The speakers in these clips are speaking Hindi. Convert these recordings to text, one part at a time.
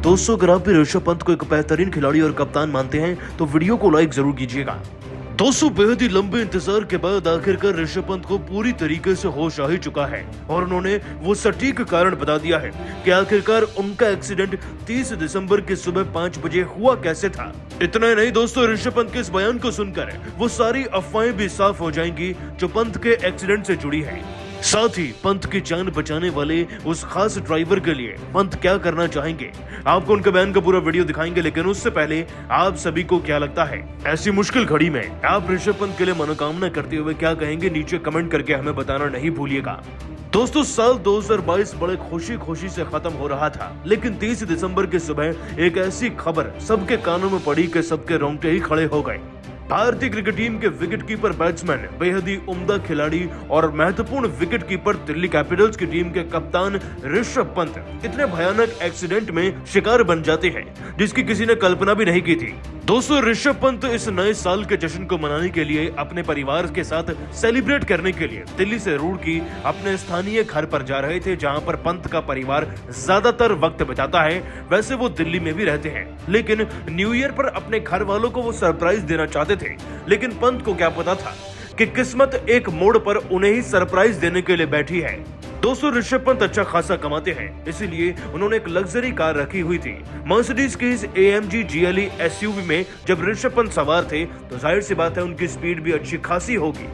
दोस्तों अगर आप भी ऋषभ पंत को एक बेहतरीन खिलाड़ी और कप्तान मानते हैं तो वीडियो को लाइक जरूर कीजिएगा। दोस्तों बेहद ही लंबे इंतजार के बाद आखिरकार ऋषभ पंत को पूरी तरीके से होश आ ही चुका है और उन्होंने वो सटीक कारण बता दिया है कि आखिरकार उनका एक्सीडेंट 30 दिसंबर की सुबह 5 बजे हुआ कैसे था। इतना ही नहीं दोस्तों, ऋषभ पंत के इस बयान को सुनकर वो सारी अफवाहें भी साफ हो जाएंगी जो पंत के एक्सीडेंट से जुड़ी है। साथ ही पंत की जान बचाने वाले उस खास ड्राइवर के लिए पंत क्या करना चाहेंगे, आपको उनके बयान का पूरा वीडियो दिखाएंगे। लेकिन उससे पहले आप सभी को क्या लगता है, ऐसी मुश्किल घड़ी में आप ऋषभ पंत के लिए मनोकामना करते हुए क्या कहेंगे, नीचे कमेंट करके हमें बताना नहीं भूलिएगा। दोस्तों साल 2022 बड़े खुशी खुशी से खत्म हो रहा था, लेकिन 30 दिसंबर की सुबह एक ऐसी खबर सबके कानों में पड़ी कि सबके रोंगटे ही खड़े हो गए। भारतीय क्रिकेट टीम के विकेटकीपर बैट्समैन, बेहद ही उम्दा खिलाड़ी और महत्वपूर्ण विकेटकीपर दिल्ली कैपिटल्स की टीम के कप्तान ऋषभ पंत इतने भयानक एक्सीडेंट में शिकार बन जाते हैं जिसकी किसी ने कल्पना भी नहीं की थी। दोस्तों ऋषभ पंत इस नए साल के जश्न को मनाने के लिए अपने परिवार के साथ सेलिब्रेट करने के लिए दिल्ली से रुड़की अपने स्थानीय घर पर जा रहे थे, जहां पर पंत का परिवार ज्यादातर वक्त बिताता है। वैसे वो दिल्ली में भी रहते हैं, लेकिन न्यू ईयर पर अपने घर वालों को वो सरप्राइज देना चाहते थे। लेकिन पंत को क्या पता था कि किस्मत एक मोड़ पर उन्हें ही सरप्राइज देने के लिए बैठी है। दोस्तों ऋषभ पंत अच्छा खासा कमाते हैं, इसीलिए उन्होंने एक लग्जरी कार रखी हुई थी। मर्सिडीज की इस AMG GLE SUV में जब ऋषभ पंत सवार थे तो जाहिर सी बात है उनकी स्पीड भी अच्छी खासी होगी।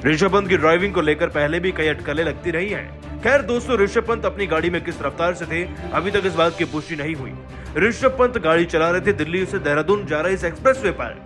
ऋषभ पंत की ड्राइविंग को लेकर पहले भी कई अटकलें लगती रही हैं। खैर दोस्तों, ऋषभ पंत अपनी गाड़ी में किस रफ्तार से थे अभी तक इस बात की पुष्टि नहीं हुई। ऋषभ पंत गाड़ी चला रहे थे दिल्ली से देहरादून जा रहे इस एक्सप्रेसवे पर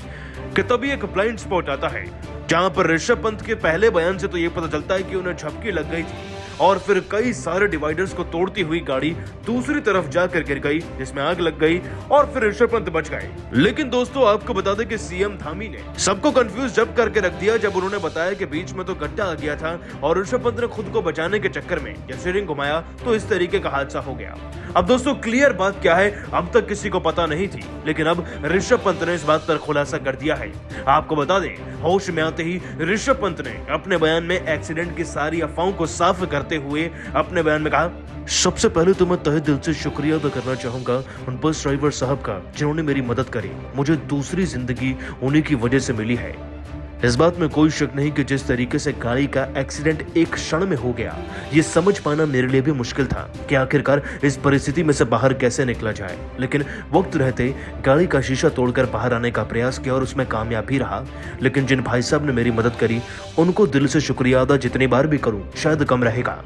कि तभी एक ब्लाइंड स्पॉट आता है, जहां पर ऋषभ पंत के पहले बयान से तो ये पता चलता है कि उन्हें झपकी लग गई थी और फिर कई सारे डिवाइडर्स को तोड़ती हुई गाड़ी दूसरी तरफ जाकर गिर गई, जिसमें आग लग गई और फिर ऋषभ पंत बच गए। लेकिन दोस्तों आपको बता दें कि सीएम धामी ने सबको कंफ्यूज जब करके रख दिया जब उन्होंने बताया कि बीच में तो गड्ढा आ गया था और ऋषभ पंत ने खुद को बचाने के चक्कर में जब स्टीयरिंग घुमाया तो इस तरीके का हादसा हो गया। अब दोस्तों क्लियर बात क्या है, अब तक किसी को पता नहीं थी, लेकिन अब ऋषभ पंत ने इस बात पर खुलासा कर दिया है। आपको बता दें, होश में आते ही ऋषभ पंत ने अपने बयान में एक्सीडेंट की सारी अफवाहों को साफ करते हुए अपने बयान में कहा, सबसे पहले तो मैं तहे दिल से शुक्रिया अदा करना चाहूंगा उन बस ड्राइवर साहब का जिन्होंने मेरी मदद करी। मुझे दूसरी जिंदगी उन्हीं की वजह से मिली है। इस बात में कोई शक नहीं कि जिस तरीके से गाड़ी का एक्सीडेंट एक क्षण में हो गया, ये समझ पाना मेरे लिए भी मुश्किल था कि आखिरकार इस परिस्थिति में से बाहर कैसे निकला जाए। लेकिन वक्त रहते गाड़ी का शीशा तोड़कर बाहर आने का प्रयास किया और उसमें कामयाब भी रहा। लेकिन जिन भाई साहब ने मेरी मदद करी उनको दिल से शुक्रिया अदा जितनी बार भी करूं शायद कम रहेगा।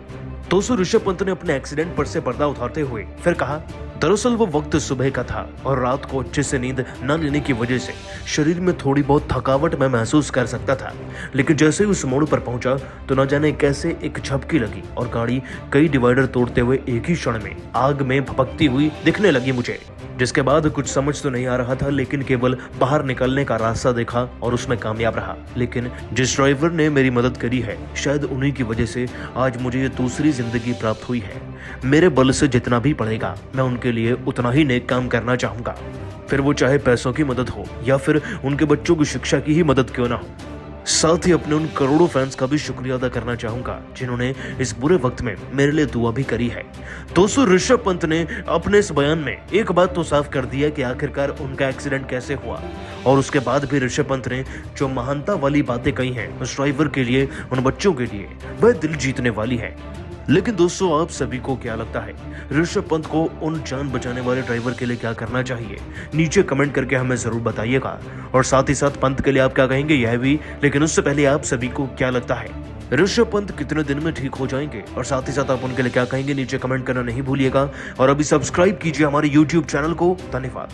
दोस्तों ऋषभ पंत ने अपने एक्सीडेंट पर से पर्दा उठाते हुए फिर कहा, दरअसल वो वक्त सुबह का था और रात को अच्छे से नींद न लेने की वजह से शरीर में थोड़ी बहुत थकावट मैं महसूस कर सकता था। लेकिन जैसे ही उस मोड़ पर पहुंचा तो न जाने कैसे एक झपकी लगी और गाड़ी कई डिवाइडर तोड़ते हुए एक ही क्षण में आग में भपकती हुई दिखने लगी मुझे। जिसके बाद कुछ समझ तो नहीं आ रहा था, लेकिन केवल बाहर निकलने का रास्ता देखा और उसमें कामयाब रहा। लेकिन जिस ड्राइवर ने मेरी मदद करी है शायद उन्हीं की वजह से आज मुझे ये दूसरी जिंदगी प्राप्त हुई है। मेरे बल से जितना भी पड़ेगा मैं उनके लिए उतना ही नेक काम करना चाहूंगा, फिर वो चाहे पैसों की मदद हो या फिर उनके बच्चों की शिक्षा की ही मदद क्यों ना हो। साथ ही अपने उन करोड़ों फैंस का भी शुक्रिया अदा करना चाहूंगा जिन्होंने इस बुरे वक्त में मेरे लिए दुआ भी करी है। दोस्तों ऋषभ पंत ने अपने इस बयान में एक बात तो साफ कर दिया कि आखिरकार उनका एक्सीडेंट कैसे हुआ, और उसके बाद भी ऋषभ पंत ने जो महानता वाली बातें कही हैं उस ड्राइवर के लिए, उन बच्चों के लिए, वह दिल जीतने वाली है। लेकिन दोस्तों आप सभी को क्या लगता है, ऋषभ पंत को उन जान बचाने वाले ड्राइवर के लिए क्या करना चाहिए, नीचे कमेंट करके हमें जरूर बताइएगा। और साथ ही साथ पंत के लिए आप क्या कहेंगे यह भी। लेकिन उससे पहले आप सभी को क्या लगता है, ऋषभ पंत कितने दिन में ठीक हो जाएंगे, और साथ ही साथ आप उनके लिए क्या कहेंगे नीचे कमेंट करना नहीं भूलिएगा। और अभी सब्सक्राइब कीजिए हमारे YouTube चैनल को। धन्यवाद।